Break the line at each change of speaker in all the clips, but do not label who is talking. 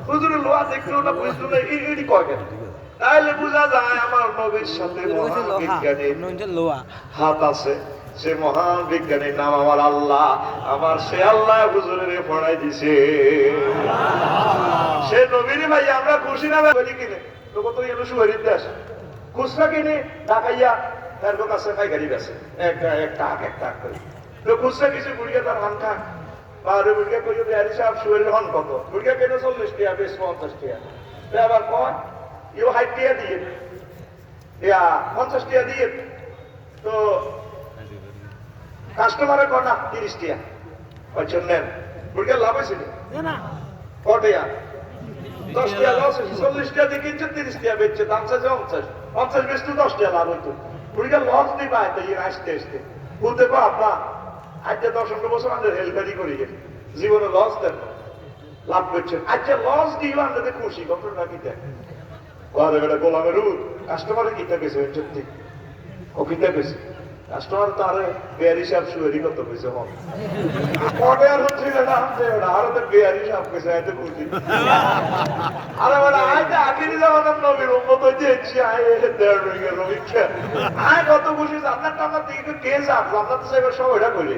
হুজুরের লোহা দেখলো না বুঝলো না এটি কয় কেন তাহলে বোঝা যায় আমার নবীর সাথে মহাবিজ্ঞানীর হাত আছে সে মহান বিজ্ঞানীর নাম আমার আল্লাহ আমার সে আল্লাহ হুজুরের পড়াই দিছে সে নবীর ভাই আমরা খুশি না বলি কিনে তো কত এলো সুহারির দেশ খুচরা কিনে ঢাকাইয়া তার কাছে পাইকারি বেছে একটা করে তো খুচরা কিছু বুড়িয়া তার হান খান বারো বুড়িয়া কই বিহারি সাহেব সুহারির হন কত বুড়িয়া কেটে 40 টাকা বেশ 50 টাকা আবার কয় ইউ 60 টাকা দিয়ে ইয়া 50 টাকা দিয়ে তো কাস্টমারের কটা 30 টাকা ওই জন্য বুড়িয়া লাভ হয়েছিল কটিয়া 10 টাকা লস 40 টাকা দিয়ে কিনছে 30 টাকা বেচছে দাম চাইছে 50 বেচতে 10 টাকা লাভ হইতো বুড়িয়া লস দিবা তো ইয়ে আসতে আসতে বলতে কো আপা আজকে 10 বছর আমাদের হেলফারি করি জীবনে লস দেন লাভ করছেন আজকে লস দিও আমাদের খুশি ঘটনা কি দেখ গোলামের কাস্টমারে কিতা পেয়েছে সত্যি ও কিতা পেয়েছে কাস্টমার তার বেয়ারি সাহেব সুয়ারি কত পেয়েছে কটে আর হচ্ছে না আর বেয়ারি সাহেব পেয়েছে এত খুশি আরে বলে আজকে আখিরি জামানার নবীর উম্মত হয়েছে আয় কত খুশি আপনার টাকা থেকে কে যাব আপনার তো সাহেবের সব এটা করলে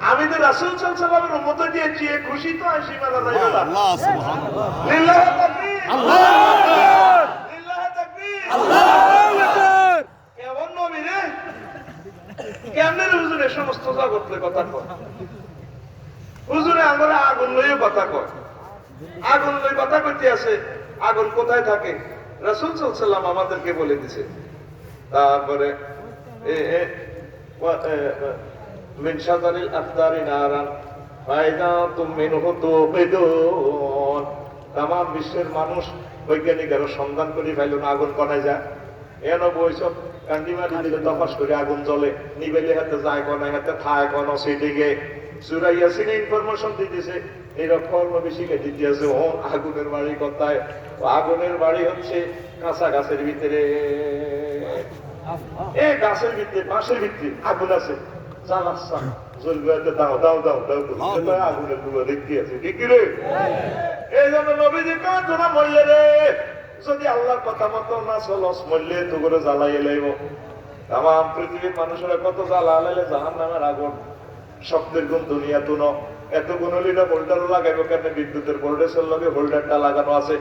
আমি তো রাসূল সাল্লাল্লাহু আলাইহি ওয়াসাল্লামের উম্মত দিয়েছি খুশি তো আসি মানা নাই আল্লাহ সুবহানাল্লাহ লিল্লাহি তাকবীর আল্লাহু আকবার লিল্লাহি তাকবীর আল্লাহু আকবার কেমন নবী রে কেমনে হুজুর এই সমস্ত জগতের কথা কয় হুজুরে আমরা আগুন লইয়ে কথা কয় আগুন লই কথা কইতে আছে আগুন কোথায় থাকে রাসূল সাল্লাল্লাহু আলাইহি ওয়াসাল্লাম আমাদেরকে বলে দিয়েছে তারপরে মিন শাজারিল আখদারি নারান ফায়দা তুমিনহু তুকিদুন তাম বিশ্বের মানুষ বৈজ্ঞানিকরা সন্ধান করে পাইল না আগুন কোনায় যায় এন বইসব কান্দিমারি দিলে তপাস করে আগুন জ্বলে নিবেলে হাতে যায় কোনায় হাতে থায় কোন সেদিকে সূরা ইয়াসিনে ইনফরমেশন দিতেছে এরকম বেশি দিতে আছে ও আগুনের বাড়ি কোথায় আগুনের বাড়ি হচ্ছে কাঁচা গাছের ভিতরে এই গাছের ভিতরে বাঁশের ভিতরে আগুন আছে চালাচ্ছা জ্বলবে দাও দাও দাও দাও আগুনের গুলো দেখতে আছে ঠিক রে এই জন্য নবীজি কয় তোরা মরলে রে যদি আল্লাহর কথা মতো না চলস মরলে তো করে জ্বালাইয়ে লাইব তাম পৃথিবীর মানুষেরা কত জ্বালা লাইলে জাহান্নামের আগুন শব্দের গুণ দুনিয়া তো এত গুণ হলিনা হোল্ডারও লাগাইবো কেন বিদ্যুতের ভোল্টেজের লগে হোল্ডারটা লাগানো আছে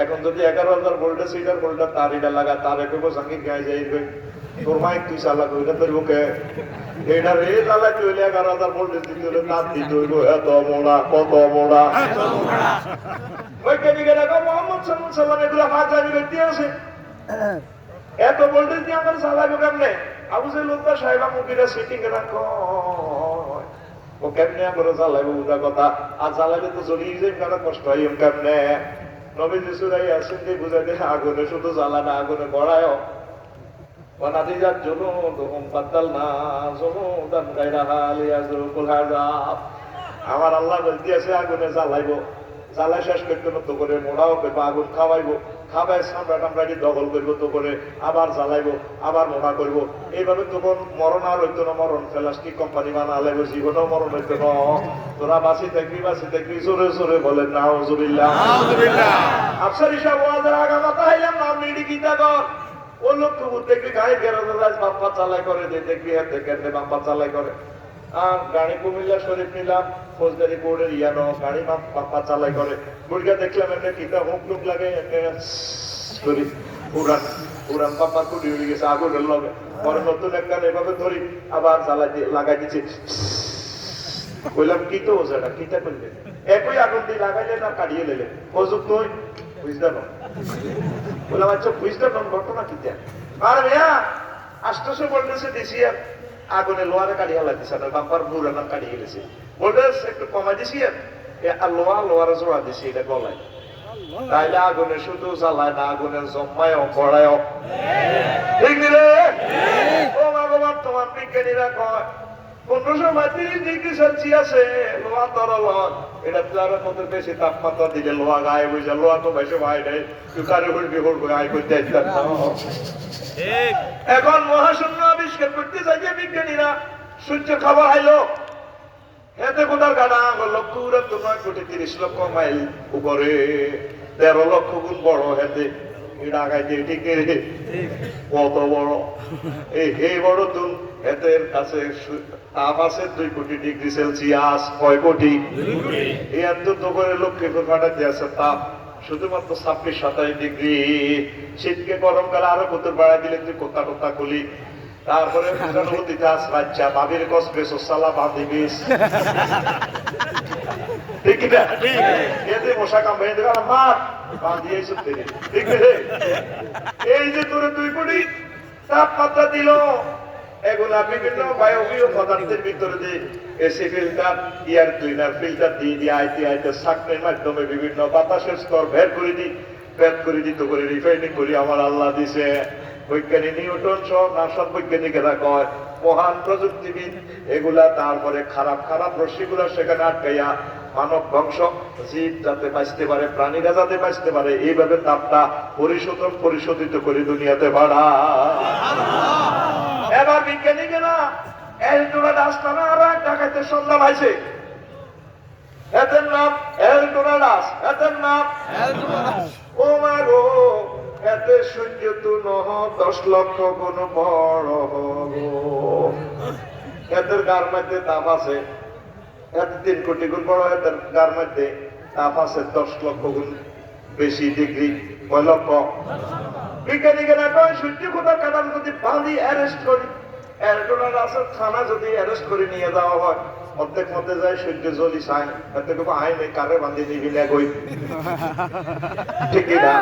এখন যদি 11,000 ভোল্টেজ সিটার হোল্ডার তার এটা লাগা তার একবো সঙ্গে গায়ে যাইবে তোর মাইক তুই চালা কইটা তোর বুকে এটা রে চালা তুই 11,000 ভোল্টেজ দিতে হলে তার দিতে হইব এত মোড়া কত মোড়া বৈজ্ঞানিকেরা মোহাম্মদ সাল্লাল্লাহু আলাইহি ওয়াসাল্লাম এগুলা ফাজলামি করতে আছে এত ভোল্টেজ দিয়ে আমার চালাবো কেমনে আবু জাহেল উদ্দা সাহেবা মুকিরা সিটিং এ রাখো ও কেমনে করে জ্বালাইবো উদা কথা আর জ্বালাইলে তো জ্বলিয়ে যাই কারো কষ্ট হয় কেমনে নবীজি সূরা ইয়াসিন দিয়ে বুঝাই দে আগুনে শুধু জ্বালা না আগুনে গড়ায় ওয়ানাদিজাত জুলুদুহুম বাদদালনা জুলুদান গায়রাহা লিয়াযুকুল আযাব আমার আল্লাহ বলতে আছে আগুনে জ্বালাইবো জ্বালাই শেষ করতে তো করে মোড়াও করবো আগুন খাওয়াইবো খাবাই সামরা টামরাটি দখল করবো তো করে আবার জ্বালাইবো আবার মোড়া করবো এইভাবে তখন মরণ আর হইতো না মরণ প্লাস্টিক কোম্পানি বানা লাগবো জীবনেও মরণ হইতো না তোরা বাঁচি থাকবি জোরে জোরে বলেন নাউজুবিল্লাহ আফসারি সাহেব ওয়াজের আগামাতা হইলাম না মিডি গীতা কর ও লোক দেখবি গাড়ি গ্যারেজ বাপ্পা চালাই করে দেখবি হাতে কেন্দ্রে বাপ্পা চালাই করে গাড়ি কুমিল্লা শরীফ নিলাম ফৌজদারি বোর্ডের ইয়ানো গাড়ি বাপ্পা চালাই করে মুরগা দেখলাম এমনি কিতা হুক টুক লাগে এমনি উড়ান বাপ্পা কুড়ি উড়ে গেছে আগুনের লগে পরে নতুন একটা এভাবে ধরি আবার জ্বালাই লাগাই দিচ্ছি বললাম কি তো ওটা কিতা করলে একই আগুন দিয়ে লাগাইলে না কাটিয়ে লেলে অযুক্ত বুঝতে না বললাম আচ্ছা বুঝতে পারলাম ঘটনা কিতা আর ভাইয়া 800 বলতেছে দিছি আগুনে লোহারে কাটি হালা দিছে না বাম্পার বুড়ানা কাটিয়ে গেছে ভোল্টেজ একটু কমাই দিছি আর লোহারে জোড়া দিছি এটা গলায় তাইলে আগুনে শুধু জ্বালায় না আগুনে জমায় গড়ায় ঠিক রে ও ভগবান তোমার বিজ্ঞানীরা কয় 1535 ডিগ্রি সেলসিয়াসে লোহা তরল এটা তার মধ্যে বেশি তাপমাত্রা দিলে লোহা গায়ে বুঝে লোহা তো বেশি ভাই নাই তুকারে হলবি হলবি গায়ে করতে এখন মহাশূন্য আবিষ্কার করতে চাইছে বিজ্ঞানীরা সূর্য খাবার আইলো এতে কোথার গাড়া লক্ষ 30 লক্ষ মাইল উপরে 13 লক্ষ গুণ বড় হেতে ডাকাইতে ঠিক কত বড় এই বড় তুন হেতের কাছে তাপ আছে 2 কোটি ডিগ্রি সেলসিয়াস। কয় কোটি? এই এত তো করে লক্ষ্মীপুর ফাটাতে আছে তাপ শুধুমাত্র 26-27 ডিগ্রি। শীতকে গরমকালে আরো কত বাড়াই দিলে তুই কোথা কোথা খুলি। তারপরে নদীতে আস বাচ্চা বাবির কস বেশ সালা বাঁধি বেশ ঠিক না? এতে মশা কামড়ে দেবে মার বাঁধিয়ে ঠিক এই যে তোর 2 কোটি তাপমাত্রা দিল, এগুলা বিভিন্ন বায়বীয় পদার্থের ভিতরে যে AC filter, air cleaner filter দিয়ে দিয়ে আইতে আইতে সাকনের মাধ্যমে বিভিন্ন বাতাসের স্তর বের করে দিত করে রিফাইনিং করি আমার আল্লাহ দিছে। বৈজ্ঞানিক নিউটন সহ নাসার বৈজ্ঞানিকেরা কয় মহান প্রযুক্তিবিদ এগুলা তারপরে খারাপ খারাপ রশ্মিগুলা সেখানে আটকাইয়া মানব বংশ জীব যাতে বাঁচতে পারে, প্রাণীরা যাতে বাঁচতে পারে, এইভাবে তাপটা পরিশোধিত করে দুনিয়াতে বাড়া। এবার বিজ্ঞানীরা এলডোরাডাস নামে আরো এক ডাকাতের সন্ধান আছে। এদের নাম এলডোরাডাস, এদের নাম ও মা গো, এতে সূর্য তু নহ 10 লক্ষ গুণ বড় গো। এদের গার মধ্যে তাপ আছে, এতে 3 কোটি গুণ বড়, এদের গার মধ্যে তাপ আছে 10 লক্ষ গুণ বেশি ডিগ্রি। কয় লক্ষ? বিজ্ঞানীরা কয় সূর্য খোদার কাটান যদি বাঁধি অ্যারেস্ট করি, এলডোরাডাসের থানা যদি অ্যারেস্ট করে নিয়ে যাওয়া হয়, অর্ধেক মধ্যে যায় সূর্য জ্বলি চাই এতে কোনো আইনে কারে বাঁধি নিবি না কই ঠিক না?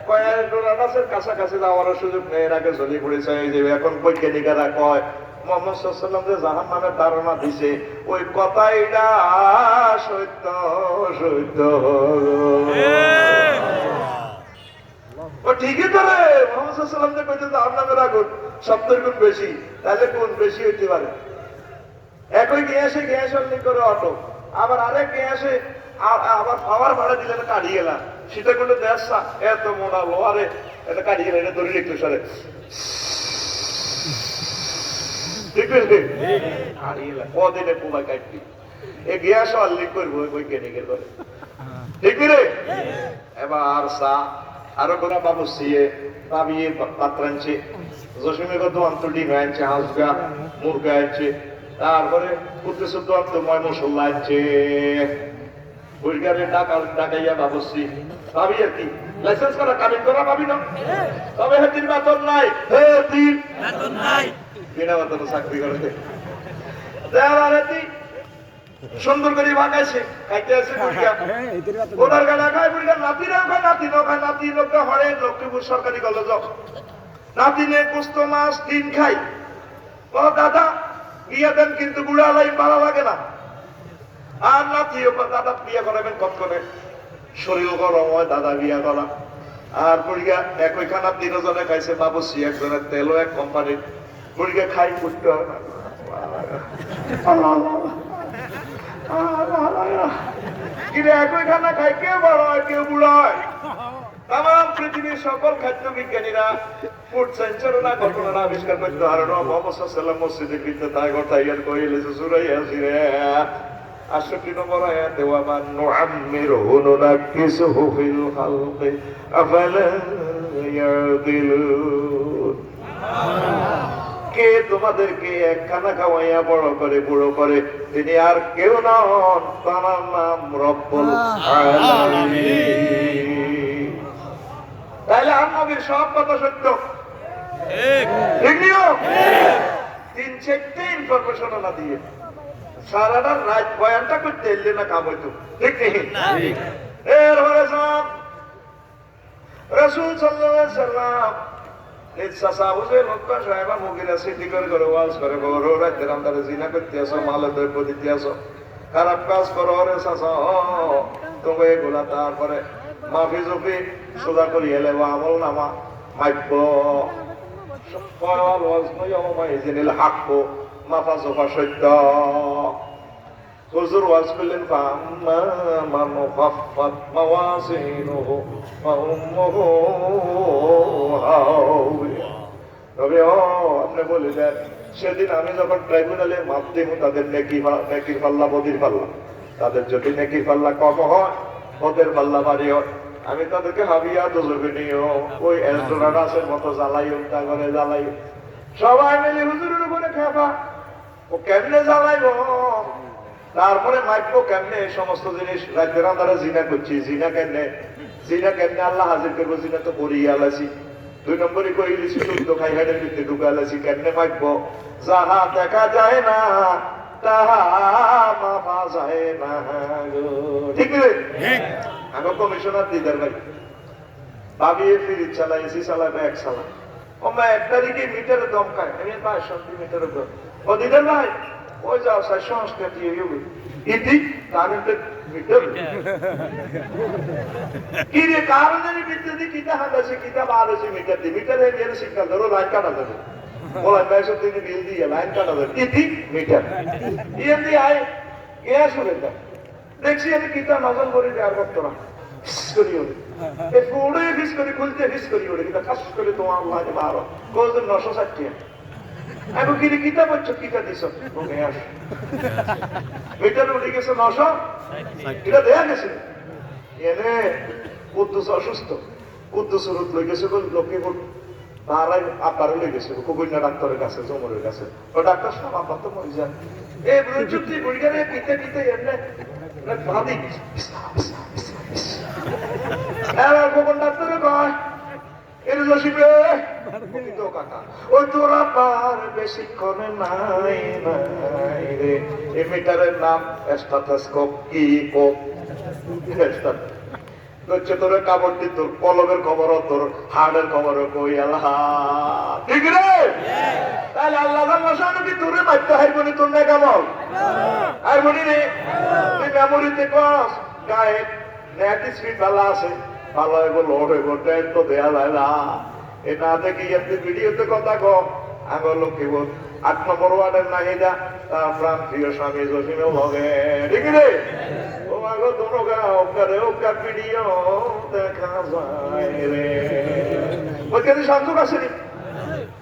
কয় এলডোরাডাসের কাছাকাছি যাওয়ার সুযোগ নেই, এর আগে জ্বলি পড়েছে। এই যে এখন বৈজ্ঞানিকেরা কয় মুহাম্মদ সাল্লাল্লাহু আলাইহি ওয়াসাল্লাম যে জাহান্নামের ধারণা দিছে ওই কথাইটা সত্য সত্য। ঠিকই তো রে, মুহাম্মদ সাল্লাল্লাহু আলাইহি ওয়াসাল্লাম যে কইতে জাহান্নামের আগুন 70 গুণ বেশি, তাহলে কোন বেশি হইতে পারে? একই গ্যাস অনলি করে অটো, আবার আরেক গ্যাসে আবার পাওয়ার ভাড়া দিলেন কাটিয়ে গেলাম, সেটা কোনো দেশা এত মোটা লোহারে এটা কাটিয়ে গেলেন ধরে লিখতে সারে ঠিক আছে কাটিয়ে গেলাম কদিনে পোলা কাটবি এ গ্যাস অনলি করবো বৈজ্ঞানিকের করে ঠিক রে। এবার চা আরো কোনো বাবু সিয়ে বাবিয়ে পাত্র আনছে, জসিমে কত অন্তটি আনছে, হাঁসগা মুরগা আনছে, তারপরে পুত্র শুদ্ধ অন্ত ময় মশলা আনছে। বুলগারে ডাকাইয়া বাবসি ভাবি আর কি লাইসেন্স করা কাবিন করা ভাবি না, তবে হেতির বেতন নাই, হেতির বেতন নাই, বিনা বেতনে চাকরি করে সুন্দর করে বাগাইছে খাইতে আছে ওনার গালা খায় বুড়িয়া নাতিরাও খায়, নাতিনও খায়, নাতি লোকটা হরে লক্ষ্মীপুর সরকারি কলেজ নাতিনে কুস্ত মাছ 3 খাই। ও দাদা বিয়ে দেন কিন্তু বুড়া লাই ভালো লাগে না। আর নাতিও দাদা বিয়ে করাবেন কত করে, শরীর গরম হয় দাদা বিয়ে করা। আর বুড়িয়া একই খানা 3 জনে খাইছে, বাবুসি একজনের তেলও এক কোম্পানির, বুড়িয়া খাই করতে হয় না কিন্তু একই খানা খাই কেউ বড় হয় কেউ বুড়া হয়। তাম পৃথিবীর সকল খাদ্য বিজ্ঞানীরা ফুড সেন্সারও না ঘটনাটা আবিষ্কার করতে পারে না। মুহাম্মদ সাল্লাল্লাহু আলাইহি ওয়াসাল্লাম মসজিদে ভিতরে তাই ঘটাইয়ার কইলে সূরা ইয়াসিন 68 নম্বর আয়াতে ওয়া মান নুআম্মিরহু নুনাক্কিসহু ফিল খালকি আফালা ইয়াদিলুন। কে তোমাদেরকে একখানা খাওয়াইয়া বড় করে বুড়ো করে, তিনি আর কেউ নন, তার নাম রব্বুল আলামিন। তাহলে নবীর সব কথা সত্য, ঠিক নিও 3-4টা ইনফরমেশন না দিয়ে সারাটা রাত বয়ানটা করতে এলে না কাম হইতো, ঠিক নেই? এরপরে রাসূল সাল্লাল্লাহু আলাইহি ওয়াসাল্লাম ইচ্ছা সাহুজে লোকটা সাহেবা মুগিরা সিটি করে করে ওয়াজ করে গরো রাতের আন্দারে জিনা করতে আসো, মালে দই দিতে আসো, খারাপ কাজ করো রে সাসা তুমি এগুলা। তারপরে মাফি জুফি সোজা করি এলে আমল নামা মাইব হাক্য মাফা জোফা সত্য। হুজুর ওয়াজ করলেন মানো খাফফাত মাওয়াজিনুহু ফাউম্মুহু হাওয়া। তবে আপনি বলে দেন সেদিন আমি যখন ট্রাইব্যুনালে মাপ দেব তাদের নেকির পাল্লা বদির পাল্লা, তাদের যদি নেকির পাল্লা কম হয় ওদের পাল্লা ভারী হয়, আমি তাদেরকে হাবিয়া দোজকে নিও, ওই এলডোরাডাসের মতো জ্বালাইও, তা করে জ্বালাইও, সবাই মিলে হুজুরের উপরে খেপা। ও কেমনে জ্বালাইব, তারপরে মাইপো কেমনে, এই সমস্ত জিনিস রাজ্যের আন্দারে জিনা করছি, জিনা কেমনে আল্লাহ হাজির করবো, জিনা তো করিয়া আলাইছি। 2 নম্বরে কই দিছি শুদ্ধ খাই হাইডের ভিতরে ঢুকালাইছি, কেমনে মাইপো, যাহা দেখা যায় না তাহা মাপা যায় না। ঠিক রে? আমি কমিশনার দিদার ভাই ভাবিয়ে ফ্রিজ চালাই, এসি চালাই, ব্যাগ চালাই, ও মা 1 তারিখে মিটারে দম খায়, আমি 5 মিটারের দম। ও দিদার ভাই ওই যাও সাই সংস্কার দিয়ে গেবে ইতি কারেন্টে মিটার কি রে, কারেন্টের ভিতরে দিয়ে কিতা হাঁটাছে, কিতা বার হয়েছে মিটার দিয়ে, মিটারে নিয়ে সিগন্যাল ধরো, লাইন কাটা যাবে, বলা 500 দিনে বিল দিয়ে লাইন কাটা যাবে, ইতি মিটার ইয়ে দিয়ে আয় কে শুনে দেয়। দেখছি আমি কিতা নজর করে দেওয়ার করতো না, করি ওরে এই পুরো ফিস করে খুলতে ফিস করি ওরে, কিতা কাজ করে তোমার আল্লাহ 12 কোজন 960 আমি কি কিতা বলছো, কিতা দিছ, ওকে আস মিটার উঠে গেছে 900, এটা দেয়া গেছে এনে কুদ্দুস অসুস্থ, কুদ্দুসের রুট লই গেছে লোকে তারাই আব্বারে লই গেছে কুকুন্যা ডাক্তারের কাছে, জমরের কাছে। ও ডাক্তার সাহেব আব্বা তো মরে যান, এই চুক্তি বুড়িগারে কিতে কিতে এমনি ভাবি এবার কোন ডাক্তারে কয় এর জসিবে কাকা ওই তোরা পার বেশিক্ষণ নাই নাই রে, এই মিটারের নাম স্টেথোস্কোপ। কি কোপ হচ্ছে তোর কাপড় দি, তোর কলমের খবরও, তোর হাড়ের খবরও কই আল্লাহ। ঠিক রে? তাহলে আল্লাহ কি তোরে মারতে হারবনি, তোর না কামল হারবনি রে। তুই মেমোরিতে কস গায়ে নেট স্পিড ভালো আছে, ভালো হইব, লোড হইব, ট্রেন তো দেয়া যায় না। এ না দেখি এমনি ভিডিওতে কথা কম। আমি লক্ষ্মীপুর 8 নম্বর ওয়ার্ডের নাহিদা, তার প্রাণ প্রিয় স্বামী জসিমেও হবে। ঠিক রে? ও আগো দোনো গা ওকারে ওকার ভিডিও দেখা যায় রে। ওই কেন সংযোগ আসেনি,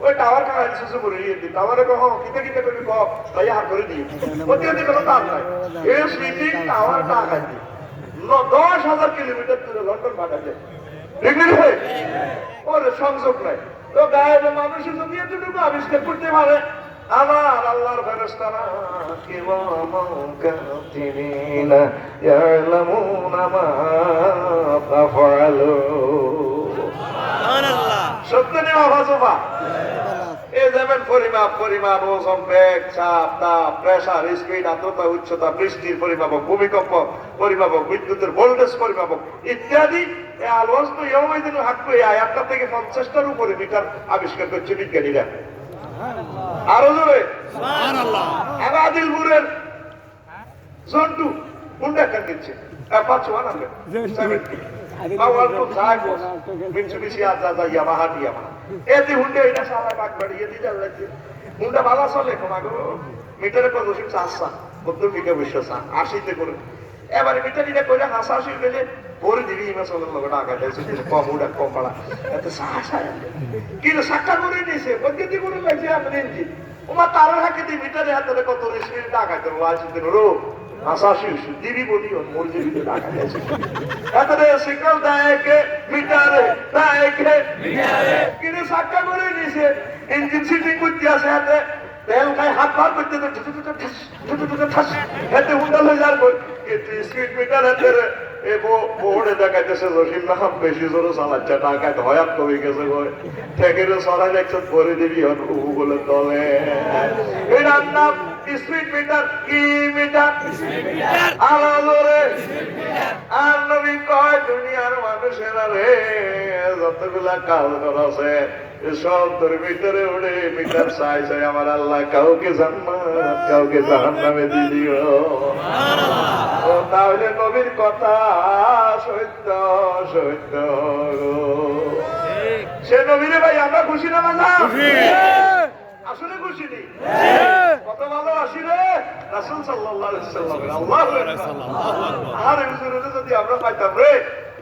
ওই টাওয়ার কাজ সুসু করে দিয়ে টাওয়ারে কহ কিতে কিতে করবি কহ তাই হাত করে দিয়ে ওই কেন কোনো কাজ নাই। এই স্লিপিং টাওয়ার না খাইছি 10,000 কিলোমিটার দূরে লন্ডন পাঠাতে, ঠিক রে? ওর সংযোগ নাই। তো গায়ের মানুষের যদি এতটুকু আবিষ্কার করতে পারে, আমার আল্লাহর ফেরেশতারা কিরামান কাতিবিনা ইয়ালামুনা মা তাফআলুন। সুবহানাল্লাহ। সত্য নেওয়া ভাজবা এই যেমন পরিমাণ ওজন, বেগ, চাপ, তাপ, প্রেসার, স্পিড, আর্দ্রতা, উচ্চতা, বৃষ্টির পরিমাপক, ভূমিকম্প পরিমাপক, বিদ্যুতের ভোল্টেজ পরিমাপক ইত্যাদি একটা থেকে 50টার উপরে মিটার আবিষ্কার করছে বিজ্ঞানীরা। আরো জোরে আদিলপুরের জন্টু হুন্ডা কান দিচ্ছে হুন্ডা ভালো চলে মিটারে কত 70 মিটার 80তে করে। এবারে মিটারিটা করে হাসাহাসি পেলে ভরে দিবি ইমাসলের লোক টাকা দিয়েছে কম উড়া কম পাড়া এত সাহসা কিন্তু সাক্ষা করে নিয়েছে বৈদ্যুতিক করে লাগছে আপনি ওমা তারা হাঁকে দিই মিটারে হাতে কত স্পিড টাকা দেবো আসতে রো হাসাহাসি দিবি বলি ওর মর্জিবিতে টাকা দিয়েছে এত সিগন্যাল দেয় মিটারে দেয় কিন্তু সাক্ষা করে নিয়েছে ইঞ্জিন সিটিং করতে আসে হাতে তেল খাই হাত বার করতে হাতে হুন্ডা হয়ে যার স্পিড মিটার হাতে বোর্ডে দেখাইতেছে জসিম না বেশি জোরে চালাচ্ছে টাকা হয়াত কমে গেছে ঠেকের সরাই দেখছে করে দিবি বলে তলে এটার নাম স্পিড মিটার। কি মিটার? আলাদা আর নবী কয় দুনিয়ার মানুষেরা রে যতগুলা কাজ করেছে সব তোর ভিতরে উড়ে মিটার চাই চাই আমার আল্লাহ কাউকে জান্নাত কাউকে জাহান্নামে দিও। তাহলে নবীর কথা সত্য সত্য। সে নবীরে ভাই আমরা খুশি না মানা? আসলে খুশি নেই? কত ভালো আসি রে রাসূল সাল্লাল্লাহু আলাইহি ওয়াসাল্লাম। আল্লাহু আকবার। আর হুজুরের যদি আমরা পাইতাম রে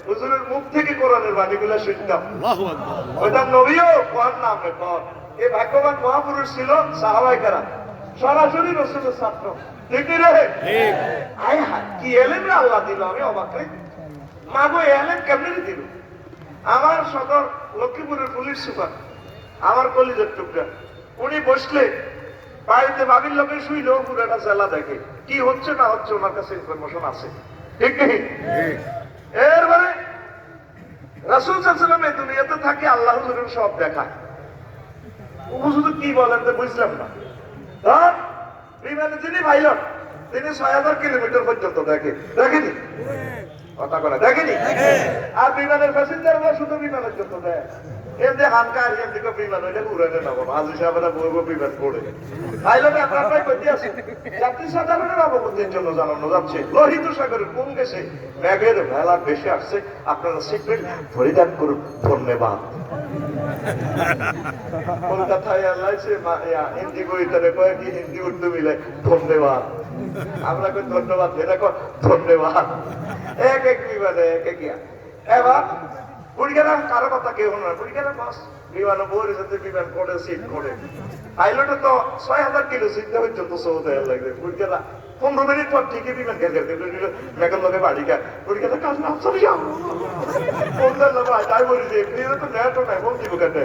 হুজুরের মুখ থেকে কোরআনের বাণীগুলো শুনতাম। আল্লাহু আকবার। ওইটা নবীও কোরআন নামে কোন এই ভাগ্যবান মহাপুরুষ ছিল সাহাবায়ে কেরাম সরাসরি রাসূলের ছাত্র। ঠিক রে? ঠিক। আয় হায় কি এলেম আল্লাহ দিল, আমি অবাক হই। মাগো এলেন কেমনে দিল আমার সদর লক্ষ্মীপুরের পুলিশ সুপার আমার কলিজের টুকরা উনি বসলে বাড়িতে বাবির লোকে শুইলেও পুরাটা জেলা দেখে কি হচ্ছে না হচ্ছে ওনার কাছে ইনফরমেশন আছে ঠিক নেই এরপরে রাসূল সাল্লাল্লাহু আলাইহি ওয়াসাল্লাম এই দুনিয়াতে থাকে আল্লাহ হুজুরের সব দেখায় ও শুধু কি বলেন তো বুঝলাম না ধর বিমানে যিনি পাইলট তিনি ৬০০০ কিলোমিটার পর্যন্ত দেখেনি কথা বলে দেখেনি আর বিমানের প্যাসেঞ্জাররা শুধু বিমানের জন্য দেয় এমনি হানকার এমনি বিমান হইলে উড়ানে নেবো হাজি সাহেবরা বলবো বিমান পড়ে পাইলটে আপনার প্রায় করতে আছে যাত্রী সাধারণের অবগতির জন্য জানানো যাচ্ছে লোহিত সাগরের কোন দেশে মেঘের ভেলা বেশি আসছে আপনারা শিখবেন পরিধান করুন ধন্যবাদ কলকাতায় এলাইছে হিন্দি কইতারে কয়েক হিন্দি উর্দু মিলে ধন্যবাদ আমরা কই ধন্যবাদ দেখো ধন্যবাদ এক এক বিমানে এক এক এবার বুড়িগারা কারো কথা কেউ না বুড়িগারা বাস বিমান বইয়ের সাথে বিমান করে সিট করে পাইলটে তো ৬০০০ কিলো সিট দেওয়ার জন্য সৌদ লাগবে বুড়িগারা 15 মিনিট পর ঠিকই বিমান গেল মেঘের লোকে বাড়ি গা বুড়িগারা কাজ না সরি যাও বলতে না ভাই তাই বলি যে এমনি তো নেটও নাই বল দিব কেন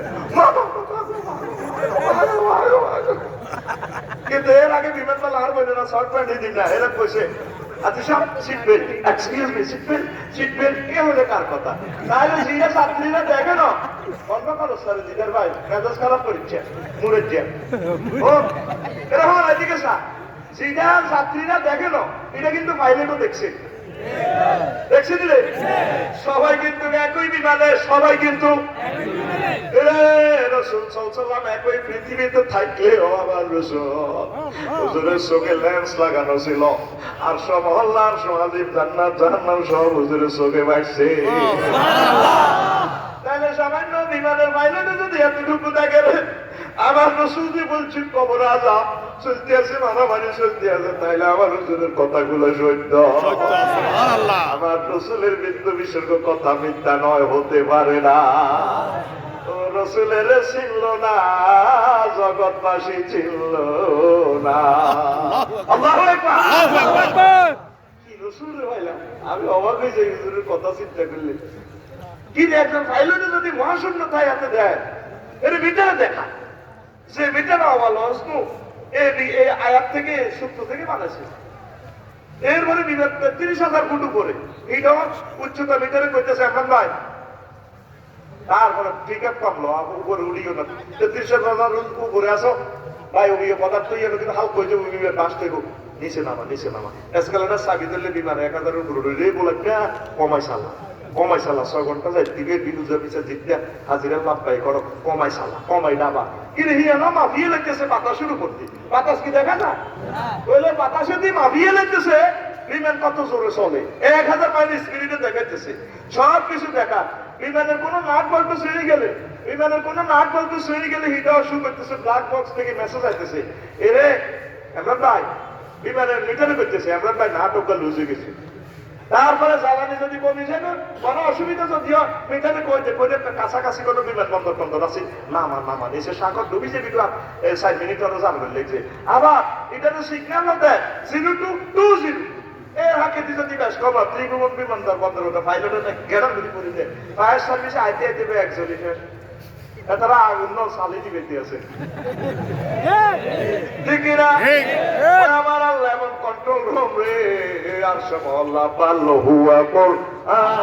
কিন্তু এর আগে বিমান মাল আর বলে না শর্ট প্যান্ট দিন না এরা কইছে আচ্ছা সব seat belt excuse me seat belt কে হলে কার কথা তাহলে জিরা ছাত্রীরা দেখে না বন্ধ করো স্যার জিদার ভাই মেজাজ খারাপ করিচ্ছে মুড়ের যে ও এরকম এদিকে স্যার জিরা ছাত্রীরা দেখে না এটা কিন্তু পাইলটও দেখছে দেখছে দিলে সবাই কিন্তু একই বিমানে সবাই কিন্তু রাসূল সাল্লাল্লাহু আলাইহি একই পৃথিবীতে থাকলেও আমার রাসূল হুজুরের চোখে লেন্স লাগানো ছিল আর সব মহল্লার সমাজিব জান্নাত জাহান্নাম সব হুজুরের চোখে ভাসছে তাহলে সামান্য বিমানের পাইলটে যদি এতটুকু দেখে আমার রাসূল যে বলছেন কবর আযাব চলতে আছে মারামারি চলতে আছে তাইলে আমার হুজুরের কথাগুলো সত্য সুবহানাল্লাহ আমার রাসূলের মৃত্যু বিসর্গ কথা মিথ্যা নয় হতে পারে না রসুলের ছিল না জগৎবাসী ছিল না কি রসুল ভাইলাম আমি অবাক হয়ে যাই হুজুরের কথা চিন্তা করলে কি একজন পাইলটে যদি মহাশূন্যতায় হাতে দেয় এর ভিতরে দেখা যে ভিতরে ভালো এই আয়াত থেকে সূত্র থেকে বানাইছে এরপরে ৩০,০০০ ফুট উপরে এইটা উচ্চতা ভিতরে করতেছে এখন ভাই তারপরে ঠিক আছে কমলো উপরে উড়িও না ৩০,০০০ উপরে আসো ভাই ওই পদার্থ কিন্তু হালকা হয়ে যাবো বাস থেকে নিচে নামা এসকালেটার চাবি ধরলে বিমান ১,০০০ উপরে রে বলে কমাই সালা ৬ ঘন্টা যাই দিকে বিনুজা পিছা জিততে হাজিরা লাভ পাই করো কমাই ডাবা কিন্তু হিয়া না মাফিয়ে লাগতেছে বাতাস শুরু করতে বাতাস কি দেখা না বলে বাতাসে দিয়ে মাফিয়ে লাগতেছে বিমান কত জোরে চলে ১,০০০ মাইল স্পিডে দেখাইতেছে সব কিছু দেখা বিমানের কোন নাট বল্টু ছিঁড়ে গেলে হিটাও শুরু করতেছে ব্ল্যাক বক্স থেকে মেসেজ আসতেছে এরে এমরান ভাই বিমানের মিটারে করতেছে এমরান ভাই নাটকটা লুজ হয়ে গেছে তারপরে জ্বালানি যদি কমে যায় না কোনো অসুবিধা যদিও মিটারে কইতে কাছাকাছি কোনো বিমান বন্দর আছে নামা নিচে সাগর ডুবি যে বিমান ৬০ মিনিট ধরে জানবেন লেগেছে আবার এটা তো সিগন্যাল দেয় 0220 এর হাকে যদি বেশ খবর ত্রিভুবন বিমানবন্দর বন্দর ওটা পাইলটের গ্যারান্টি করে দেয় ফায়ার সার্ভিসে আইতে দেবে ১০০ তারা আগুন সালি দিবে আছে ঠিক না আমার আল্লাহ এমন কন্ট্রোল রুম রে আর সব আল্লাহ পাল্লো হুয়া কর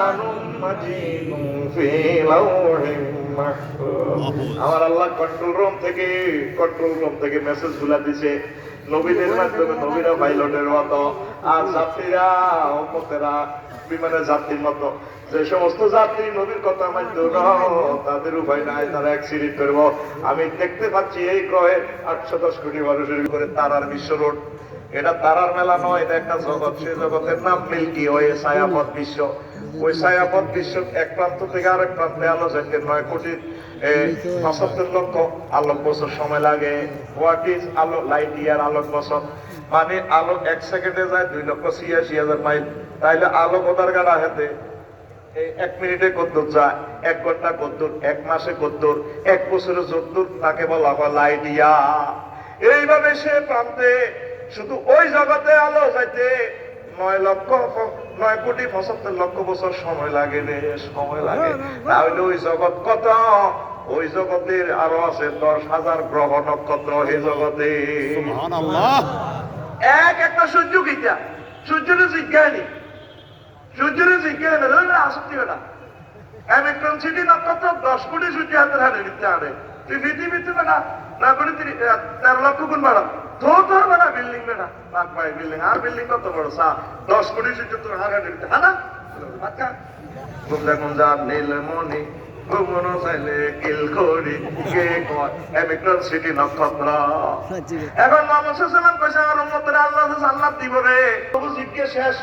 আনুম মাজিদুম ফি লাউহিম মাহফুজ আমার আল্লাহ কন্ট্রোল রুম থেকে মেসেজ গুলা দিছে নবীদের মাধ্যমে নবীরা পাইলটের মতো আর যাত্রীরা উম্মতেরা বিমানের যাত্রীর মতো যে সমস্ত যাত্রী নবীর কথা মানতো না তাদের উপায় নাই তারা অ্যাক্সিডেন্ট করবো আমি দেখতে পাচ্ছি এই গ্রহে ৮১০ কোটি মানুষের করে তারার বিশ্ব রোড এটা তারার মেলা নয় এটা একটা জগৎ সে জগতের নাম মিল্কি ওয়ে ছায়াপথ বিশ্ব ওই ছায়াপথ বিশ্ব এক প্রান্ত থেকে আরেক প্রান্তে আলো যেতে ৯ কোটি ৭৫ লক্ষ আলোক বছর সময় লাগে হোয়াট ইজ আলো লাইট ইয়ার আলোক বছর মানে আলো ১ সেকেন্ডে যায় ২,৮৬,০০০ মাইল তাইলে আলো কোথার গাড়া হেতে ১ মিনিটে কদ্দুর যায় ১ ঘন্টা কদ্দুর ১ মাসে কদ্দুর ১ বছরে যদ্দুর তাকে বলা হয় লাইট ইয়ার এইভাবে সে প্রান্তে শুধু ওই জগতে আলো যাইতে ৯,০০,০০০ 9,75,00,000 বছর সময় লাগে রে, সময় লাগে। তাহলে ওই জগৎ কত? ওই জগতের আরো আছে 10,000 গ্রহ নক্ষত্র। এই জগতে এক একটা সূর্য কিটা, সূর্যের জিজ্ঞানী, সূর্যের জিজ্ঞানী আসক্তি না। ইলেকট্রন সিটি নক্ষত্র 10 কোটি সূর্য হাতের হাতে দিতে হবে। তুই পৃথিবীতে না না করে 13 লক্ষ গুণ বাড়া তো তোর না বিল্ডিং না পাক পাই বিল্ডিং আর বিল্ডিং কত বড় সা 10 কোটি সূর্য তোর হাতে দিতে হ্যাঁ না আচ্ছা বুঝলে কোন জাত নীলমণি ঘুমনো চাইলে কিল করি কে কয় ইলেকট্রন সিটি নক্ষত্র। এখন মোহাম্মদ সাল্লাল্লাহু আলাইহি ওয়াসাল্লাম কইছে আমার উম্মতের আল্লাহ জান্নাত দিব রে। তবু জিজ্ঞেস শেষ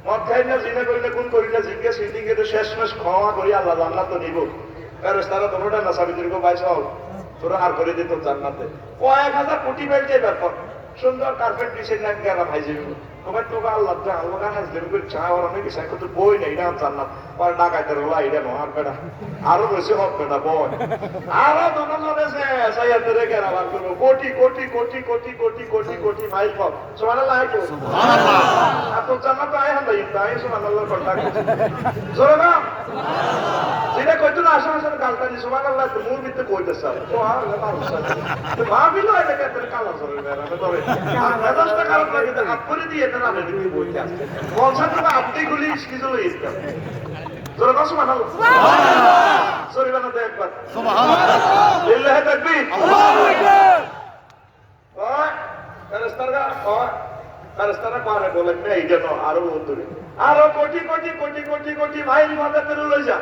মদ খাই না জিনা করি না কোন করি না জিজ্ঞেস সিদ্দিকে তো শেষ মাস ক্ষমা করি আল্লাহ জান্নাত তো নিব। ফেরেশতারা তোমরা না সাবি দীর্ঘ বাইশ হও তোরা আর করে দিত জান্নাতে। কয়েক হাজার কোটি বেলতে ব্যাপার সুন্দর কার্পেট বিছাই না গেলাম ভাই যাবি তোমার তো আল্লাহ আল্লাহ হাসবেন করে চা ওর অনেক কিছু তো বই নেই না জান্নাত পরে ডাকাইতে রোলা এটা নহার পেটা আরো বেশি হবে না বই আরো দুজন আছে সাইয়াতে রেখে আবার করবো কোটি কোটি কোটি কোটি কোটি কোটি কোটি মাইল পথ সুবহানাল্লাহ সুবহানাল্লাহ আর তো জান্নাত আয় হান ভাই তাই সুবহানাল্লাহ কথা জোরে না যেটা কইতো না আশা আশা কালকানি সুবহানাল্লাহ তো মুর ভিতরে কইতেছ তো আর মানুষ তো ভাবিলো এটা কেন কালা জোরে বেরা তবে মেজাজটা খারাপ লাগে তো হাত করে দিয়ে এটা নামে দিতে বইতে আসছে বলছেন তো আপনি গুলি কিছু লইতে জোরে না সুবহানাল্লাহ সুবহানাল্লাহ জোরে বানাতে একবার সুবহানাল্লাহ লিল্লাহি তাকবীর আল্লাহু আকবার ওই ফেরেশতারা ওই ফেরেশতারা পারে বলেন না এইটা তো আরো দূরে আরো কোটি কোটি কোটি কোটি কোটি মাইল মাথাতে লই যা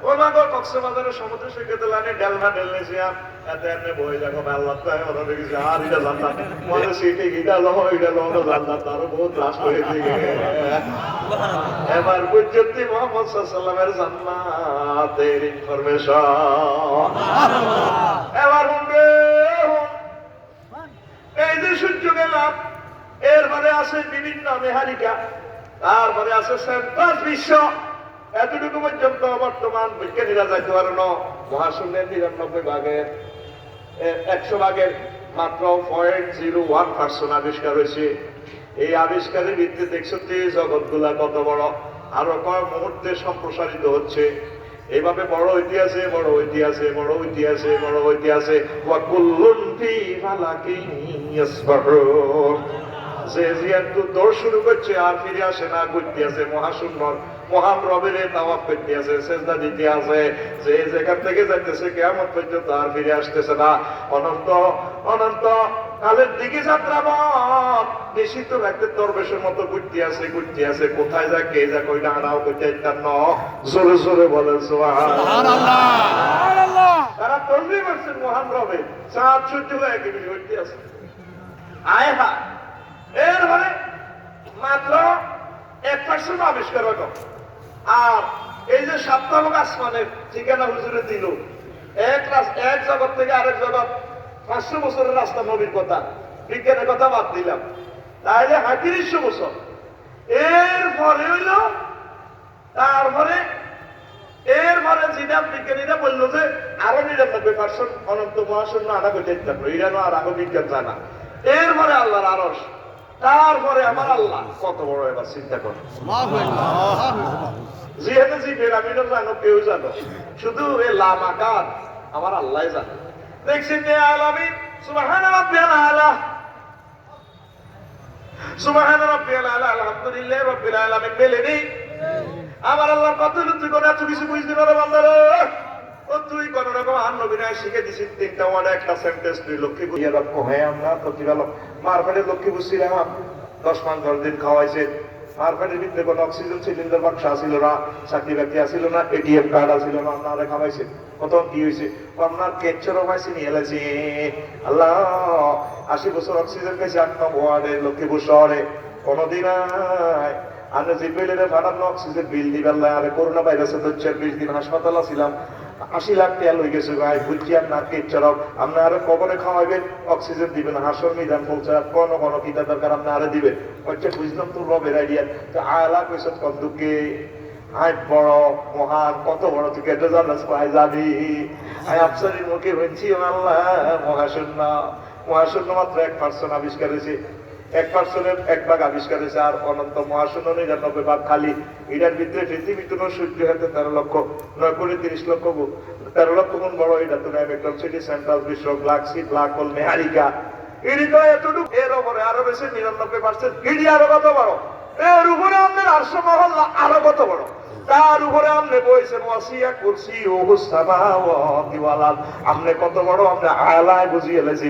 ওমাগো কক্সবাজারের সমুদ্র সৈকতে লানে ডেলমা ডেলনেছিয়াম এতে এমনি বই দেখো আল্লাহ তাই ওরা দেখেছি আর এটা জান্নাত মনে সিটি গিটা লো এটা লো জান্নাত আরো বহুত লাশ হয়ে দিকে এবার বুঝতি মুহাম্মদ সাল্লাল্লাহু আলাইহি জান্নাতের ইনফরমেশন এবার হুনবে এই যে সূর্য গেলাম এরপরে আছে বিভিন্ন মেহানিকা তারপরে আছে সেন্ট্রাল বিশ্ব এতটুকু পর্যন্ত বর্তমান বিজ্ঞানীরা যাইতে পারে না মহাশূন্যের 99 ভাগের 100 ভাগের মাত্র 0.01% আবিষ্কার হয়েছে। এই আবিষ্কারের ভিত্তিতে দেখছো জগৎগুলা কত বড় আরো কয়েক মুহূর্তে সম্প্রসারিত হচ্ছে। এইভাবে বড় ইতিহাসে বড় ইতিহাসে বড় ইতিহাসে বড় ইতিহাসে ওয়া কুল্লুন ফি ফালাকিন ইয়াসবাহুন যে যেহেতু দৌড় শুরু করছে আর ফিরে আসে না করতে আছে মহাশূন্য মহান রবের তাওয়াফ করতে আছে সেজদা দিতে আছে যে যেখান থেকে যাইতেছে কিয়ামত পর্যন্ত আর ফিরে আসতেছে না অনন্ত অনন্ত কালের দিকে যাত্রাপথ নিশ্চিত রাখতে দরবেশের মতো ঘুরতে আছে কোথায় যা কে যা কইটা আনাও করতে ন জোরে জোরে বলেন সুবহানাল্লাহ সুবহানাল্লাহ তারা তসবিহ করছেন মহান রবের চাঁদ সূর্য একই ঘুরতে আছে আয় হা এর মানে মাত্র 1% আবিষ্কার হলো। আর এই যে সপ্তাহক আসমানের ঠিকানা হুজুরে দিল এক জগৎ থেকে আরেক জগৎ 500 বছরের রাস্তা নবীর কথা বিজ্ঞানের কথা বাদ দিলাম তাহলে 3500 বছর এরপরে হইল তারপরে এরপরে যেটা বিজ্ঞানীরা বললো যে আরো 99% অনন্ত মহাশূন্য আনা করতে পারবো ইরানো আর আরো বিজ্ঞান জানা এরপরে আল্লাহর আরশ তারপরে আমার আল্লাহ কত বড় এবার চিন্তা করো যেহেতু যে পিরামিডও জানো কেউ জানো শুধু এ লামাকার আমার আল্লাহ জানে দেখছেন যে আলামিন সুবহান রাব্বিয়াল আলা সুবহান রাব্বিয়াল আলা আলহামদুলিল্লাহ রাব্বিল আলামিন বলেনি আমার আল্লাহ কত লুৎফ করে এত কিছু বুঝতে পারো বান্দারা ও তুই কোন রকম আর নবীরা শিখে দিছিস তিনটা ওয়ার্ড একটা সেন্টেন্স তুই লক্ষ্মী বুঝিয়ে রাখো হ্যাঁ আমরা তো কি বলো মারফাটের লক্ষ্মী বুঝছিলাম 10 মাস 10 দিন খাওয়াইছে মারফাটের ভিতরে কোনো অক্সিজেন সিলিন্ডার বাক্স আসিল না চাকরি বাকরি আসিল না এটিএম কার্ড আসিল না আপনারা খাওয়াইছে কত কি হয়েছে আপনার ক্যান্সারও পাইছে নিয়ে এলাইছে আল্লাহ 80 বছর অক্সিজেন খাইছে 8 নম্বর ওয়ার্ডে লক্ষ্মীপুর শহরে কোনোদিন আমি জিপিএলের ভাড়ানো অক্সিজেন বিল দিবেন না আরে করোনা ভাইরাসে তো 20 দিন হাসপাতালে ছিলাম 80 লাখ টাকা লই গেছে ভাই বুঝছি আপনার কেচারক আপনি আরো কবরে খাওয়াইবেন অক্সিজেন দিবেন হাসর মিদান পৌঁছে কোন কোন কিতা দরকার আপনি আরে দিবেন হচ্ছে বুঝলাম তো রবের আইডিয়া তো আলা কইছত কন্দুকে আই বড় মহান কত বড় তুই কেটে জানাস ভাই জানি আই আফসারি মুখে বলছি আল্লাহ মহাশূন্য মাত্র 1% আবিষ্কার হয়েছে 1% এক ভাগ আবিষ্কার হয়েছে, আর অনন্ত মহাশূন্য 99 ভাগ খালি। এটার ভিতরে পৃথিবী তো সূর্য হাতে 13 লক্ষ 9 কোটি 30 লক্ষ 13 লক্ষ গুণ বড়। এটা তো ইলেকট্রন সিটি সেন্ট্রাল বিশ্ব গ্যালাক্সি ব্ল্যাক হোল মেহারিকা এটি তো এতটুকু, এর উপরে আরো বেশি 99%। এটি আরো কত বড়, এর উপরে আমাদের আরশ মহল্লা আরো কত বড়, তার উপরে আমনে বইছেন ওয়াসিয়া কুরসি ও সামাওয়াতি ওয়াল আরদ। আমনে কত বড়, আমরা আলায় বুঝিয়ে লেছি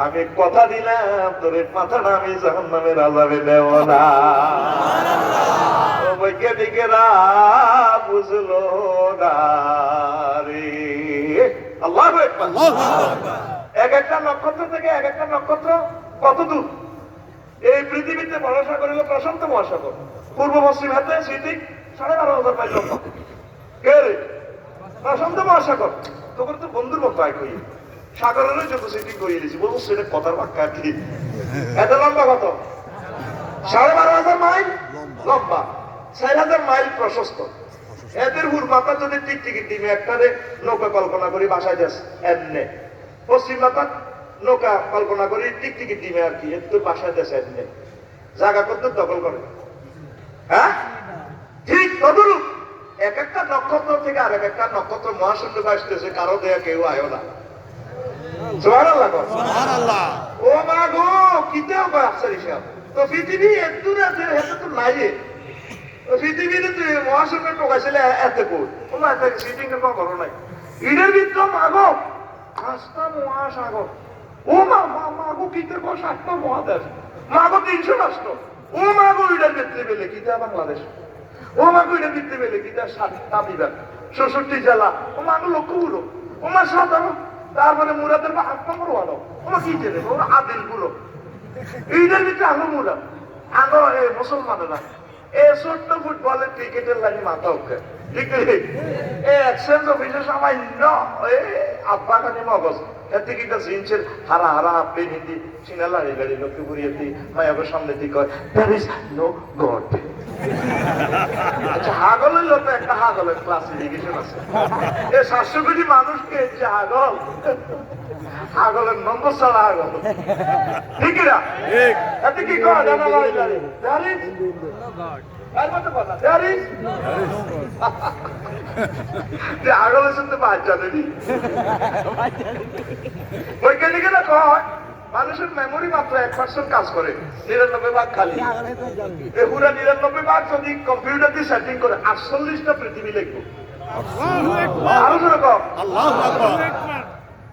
আমি কথা দিলাম তোর মাথাটা আমি জাহান্নামের আযাবে দেব না। বৈজ্ঞানিকেরা বুঝলো না রে। আল্লাহু আকবার। এক একটা নক্ষত্র থেকে এক একটা নক্ষত্র কত দূর? এই পৃথিবীতে মহাসাগর হলো প্রশান্ত মহাসাগর, পূর্ব পশ্চিম হাতে ঠিক 12,500 মাইল লম্বা। কে রে? প্রশান্ত মহাসাগর। তোর তো বন্ধুর মতো এক হই সাগরের যত সিটি করিয়ে দিয়েছি, বলবো সেটা কথার বাক্যা কি? এত লম্বা কত? 12,500 মাইল লম্বা, 4,000 মাইল প্রশস্ত। এদের হুরমাতা যদি টিকটিকি ডিমে একটারে নৌকা কল্পনা করি বাসায় যাস এমনে, পশ্চিম মাথা নৌকা কল্পনা করি টিকটিকি ডিমে আর কি, এর তো বাসায় যাস এমনে, জায়গা করতে দখল করে। হ্যাঁ ঠিক তদরূপ এক একটা নক্ষত্র থেকে আর এক একটা নক্ষত্র মহাশূন্য আসতেছে, কারো দেয়া কেউ আয়ো না। সুবহানাল্লাহ সুবহানাল্লাহ। ও মা গো কিতেও বাচ্চার হিসাব তো পৃথিবী এত দূর আছে, এত তো নাই। পৃথিবীতে তুই মহাশূন্য টোকাইছিলে এত কোট, ওমা এত সিটিং এর কোনো করো নাই। ইডের ভিতর মাগো 5টা মহাসাগর। ও মা মাগো কিতে কো 7টা মহাদেশ, মাগো 300 রাষ্ট্র। ও মাগো ইডের ভিতরে বেলে কিতা বাংলাদেশ। ও মাগো ইডের ভিতরে বেলে কিতা 7টা বিভাগ, 66 জেলা। ও মাগো লক্ষ্যগুলো, ও মা 7 তারপরে মুরাদের বা 8 নম্বর ওয়ার্ড। ও মা কি জেনে ও আদিলগুলো। ইডের ভিতরে আলো মুরাদ আলো মুসলমানেরা এ ছোট্ট ফুটবলের ক্রিকেটের লাইনে মাথা উঠে ঠিক এক্সচেঞ্জ অফিসে সামান্য আব্বা খানি মগজ এতে কিটা জিন্সের হারা হারা আপনি হিন্দি সিনা লাড়ি লাড়ি লোককে ঘুরিয়েছি মায়াবের সামনে দিকে কয় দ্যার ইজ নো গড। আচ্ছা হাগলের লোক একটা হাগলের ক্লাসিফিকেশন আছে, এ 700 কোটি মানুষকে যে হাগল, হাগলের নম্বর ছাড়া হাগল ঠিক না? এতে কি কয় জানা লাড়ি লাড়ি দ্যার ইজ বৈজ্ঞানিকেরা কয় মানুষের মেমোরি মাত্র 1% কাজ করে, 99 ভাগ খালি। এই পুরা 99 ভাগ যদি কম্পিউটার দিয়ে সেটিং করে 48টা পৃথিবী লিখবো। আরো জোরে কম আল্লাহু আকবার।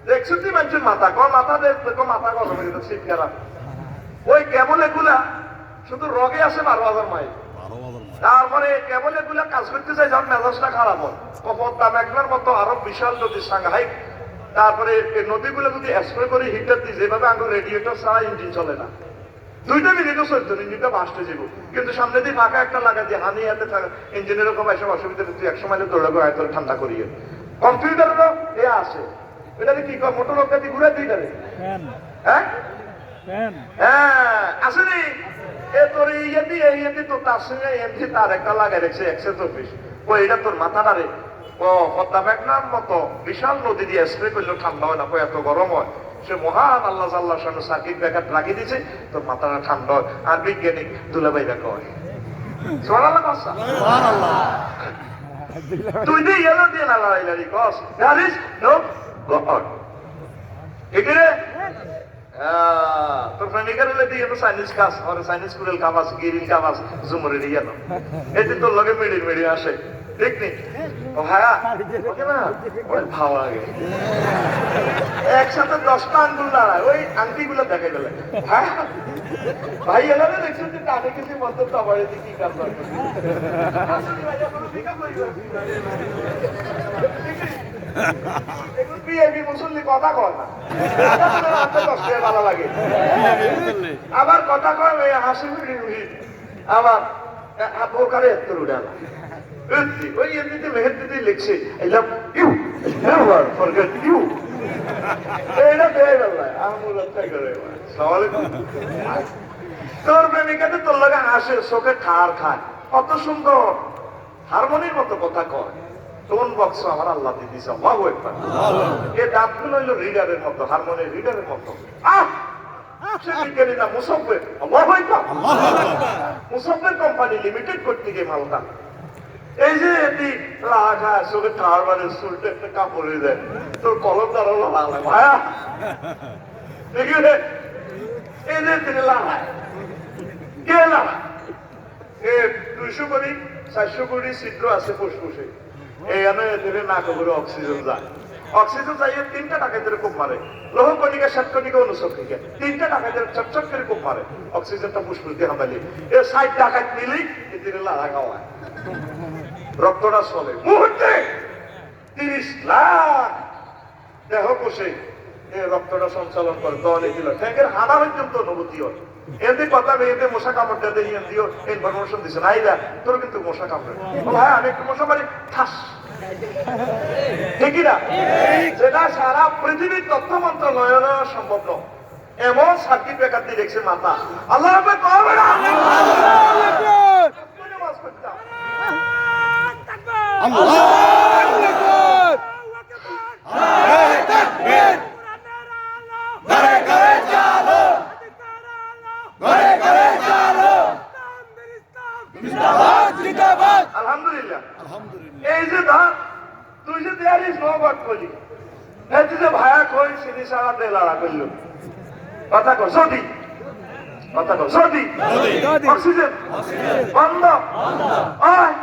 61 মানুষের মাথা কম, মাথা দেখো মাথা গরম হয়ে গেছে শীত খারাপ। ওই কেবল এগুলা শুধু রগে আছে 12,000 মাইল। তারপরে কেবল এগুলা কাজ করতে চাই যখন মেজাজটা খারাপ হয়, পদ্মা মেঘনার মতো আরো বিশাল নদী সাংঘাইক। তারপরে এই নদীগুলো যদি স্প্রে করে হিটার দিই, যেভাবে আঙ্গুর রেডিয়েটর ছাড়া ইঞ্জিন চলে না, 2 মিনিটও চলতো ইঞ্জিনটা বাস্টে যাবো। কিন্তু সামনে দিয়ে ফাঁকা একটা লাগা দিয়ে হানি হাতে থাকে ইঞ্জিনের এরকম এসব অসুবিধা, তুই 100 মাইলে দৌড়াবো আয় তোর ঠান্ডা করিয়ে। কম্পিউটারও এ আছে, এটাকে কি কয় মোটর লোকটা দিয়ে ঘুরে দিই তারে। হ্যাঁ হ্যাঁ আসেনি এ তোর ইয়ে তোর তার সঙ্গে এমনি তার একটা লাগাই রেখেছে এক্সচেঞ্জ অফিস। ও এটা তোর মাথাটা রে ও পদ্মা মেঘনার মতো বিশাল নদী দিয়ে স্প্রে করলেও ঠান্ডা হয় না, এত গরম হয়। সে মহান আল্লাহ আল্লাহর সামনে সার্কিট ব্রেকার লাগিয়ে দিয়েছে, তোর মাথাটা ঠান্ডা হয়। আর বিজ্ঞানিক দুলাভাইরা কয় সুবহানাল্লাহ কসা সুবহানাল্লাহ। তুই দিয়ে ইয়েলো দিয়ে না লড়াই লড়ি cause there is no god ঠিক রে। তোর প্রেমিকার হলে দিয়ে চাইনিজ কাজ আর চাইনিজ কুড়েল কাবাস গিরিল কাবাস জুমরে দিয়ে গেল, এতে তোর লগে মেডি মেডি আসে ঠিক নেই। ও হ্যাঁ ওকে না ওই ভালো লাগে একসাথে 10টা আঙ্গুল দাঁড়ায়, ওই আংটি গুলো দেখে গেলে হ্যাঁ ভাই এলাকা দেখছেন যে কানে কিছু বলতে সবাই কি কাজ করবে মুসল্লি কথা কয় না, ভালো লাগে আবার কথা কয় হাসি আমার বোকারে এত উড়ে ওই এমনিতে মেহেন্দিতে লিখছে I love you never forget you. এটা দেয় বেলায় আমুল করে তোর প্রেমিকাতে তোর লাগে হাসে চোখে ঠার খায়, কত সুন্দর হারমোনির মতো কথা কয়। টোন বক্স আমার আল্লাহ দিয়ে দিছে, আল্লাহু আকবার। এই দাঁতগুলো হইলো রিডারের মতো, হারমোনিয়াম রিডারের মতো। সে বিজ্ঞানী না, মুসাফির, আল্লাহু আকবার। মুসাফির কোম্পানি লিমিটেড করতে গিয়ে মালটা এই যে এটি রাখা চোখে ঠার মানে চুলটা একটা কাপড়ে দেয়, তোর কলম দাঁড়ানো লাগায় ভাইয়া দেখি এই যে তিনি লাগায় কে লাগায় 200 কোটি 400 কোটি ছিদ্র আছে ফুসফুসে, এইখানে এদের নাক করে অক্সিজেন যায়, অক্সিজেন যাইয়ে 3টা টাকাতে খুব মারে, লৌহ কণিকা 7 কণিকা অনুসক্রিকা 3টা টাকাতে চটচট করে খুব মারে, অক্সিজেনটা ফুসফুস দিয়ে হামালি এ 60 টাকা মিলি এদের লাগা হয়, রক্তটা চলে মুহূর্তে 30 লাখ দেহ কোষে এই রক্তটা সঞ্চালন করে, দলে দিল ট্যাঙ্কের হানা পর্যন্ত অনুভূতি হয়। এতে কথা এতে মশা কামড় দেয় দিও ইনফরমেশন দিছে নাই দা তোর কিন্তু মশা কামড়ে, ভাই আমি একটু মশা মারি ঠাস, ঠিকই না? যেটা সারা পৃথিবীর তথ্য মন্ত্রণালয়ের সম্ভব নয়, এমন সার্কিট ব্রেকার দিয়ে দেখছে মাথা আল্লাহ কবে না আলহামদুলিল্লাহ। এই যে ধর তুই যে দেয়ারিস নবাদ করলি, এই যে ভায়া কই সিনি সারা দেলাড়া করল, কথা কর সদি, কথা কর সদি, অক্সিজেন বন্ধ আয়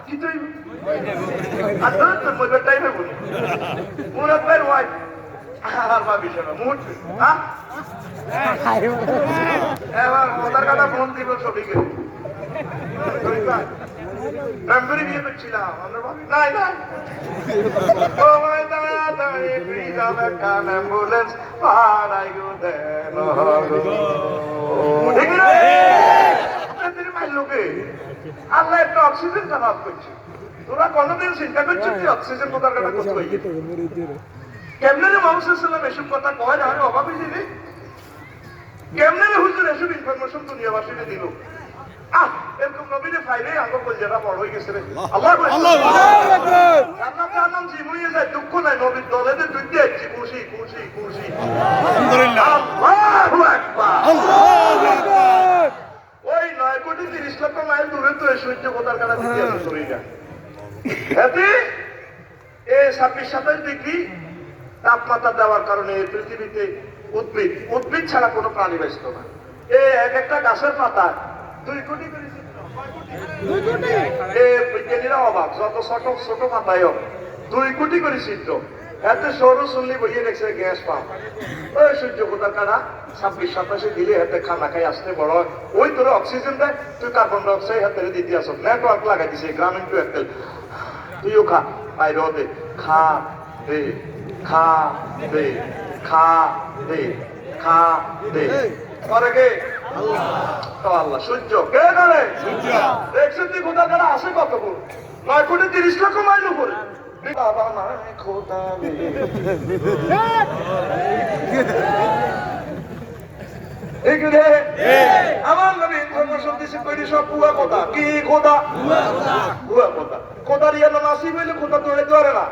কি তুই আদর তোর মধ্যে টাইমে বলি মুরাদ ভাই ওয়াই আর মা বিষয় না মুট হ্যাঁ এবার মদার কথা ফোন দিব সবিকে রামপুরি বিয়ে করছিলাম আমরা নাই নাই ও মাই তাড়াতাড়ি প্লিজ আমার কান অ্যাম্বুলেন্স পাড়াই গো দেন ঠিক না আপনাদের মাইল লোকে আল্লাহ একটা অক্সিজেন খারাপ করছে, তোরা কোনদিন চিন্তা করছিস যে অক্সিজেন কোথার কথা কোথায় কেমনে রে মানুষের সালাম এসব কথা কয় না, আমি অভাবে জিনি কেমনে রে হুজুর এসব ইনফরমেশন দুনিয়াবাসীকে দিল, এরকম নবীনে ফাইলে আঙ্গ কলজাটা বড় হয়ে গেছে রে আল্লাহ জান্নাতের নাম জিমুইয়ে যায়, দুঃখ নাই নবীর দলেদের দুই দিয়েছি খুশি খুশি খুশি আলহামদুলিল্লাহ আল্লাহু আকবার আল্লাহু আকবার। ওই 9 কোটি 30 লক্ষ মাইল দূরে তো এই সূর্য কোথার কাটা দিতে আছে শরীরটা এতে এই 26-27 ডিগ্রি তাপমাত্রা দেওয়ার কারণে পৃথিবীতে উদ্ভিদ ছাড়া কোনো প্রাণী বাঁচত না, এই এক একটা গাছের পাতা 2 কোটি করে বিজ্ঞানীরা অবাক, যত ছোট ছোট পাতায় 2 কোটি করে ছিদ্র, এতে সৌর চুল্লি বইয়ে রেখেছে গ্যাস পাম্প, ওই সূর্য কোথার কাটা 26-27 দিলে হাতে খানা খাই আসতে বড় হয়, ওই তোর অক্সিজেন দেয়, তুই কার্বন ডাই অক্সাইড হাতে দিতে আসো, নেটওয়ার্ক লাগাই দিছে গ্রামীণ টু এয়ারটেল, তুইও খা বাইরে দে খা দে খা দে খা দে খা দে করে কে আল্লাহ, সূর্য কে করে দেখছেন তুই কোথা কাটা আসে কতক্ষণ 9 কোটি 30 লক্ষ মাইল উপরে বাবা নাই খোদা আমার নবী ইনফরমেশন দিছে কইরি সব পুয়া কথা, কি খোদা পুয়া কথা, খোদা রিয়া নাসিব হইলে খোদা তোড়ে ধরে না,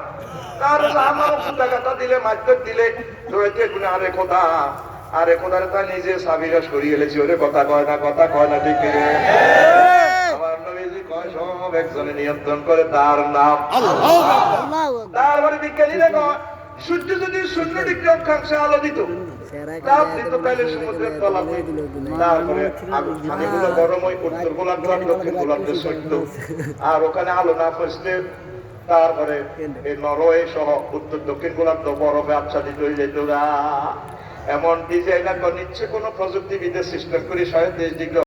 তার আমার খোদা কথা দিলে মাইতে দিলে ধরেতে গুনে আরে খোদারে তা নিজে সাবিরা সরিয়ে এলেছি, ওরে কথা কয় না ঠিক রে আমার নবীজি কয় সব একজনে নিয়ন্ত্রণ করে, তার নাম আল্লাহ। তারপরে বিজ্ঞানীরা কয় সূর্য যদি 0 ডিগ্রি অক্ষাংশে আলো দিত তাপ দিত তাহলে সমুদ্রের তলাতে, তারপরে পানিগুলো গরম হয় উত্তর গোলার্ধ আর দক্ষিণ গোলার্ধে সৈন্য, আর ওখানে আলো না পৌঁছলে তারপরে এই নরওয়ে সহ উত্তর দক্ষিণ গোলার্ধ বরফে আচ্ছাদিত হয়ে যেত, এমন ডিজাইনার নিচ্ছে কোন প্রযুক্তিবিদের সিস্টেম করে 130 ডিগ্রি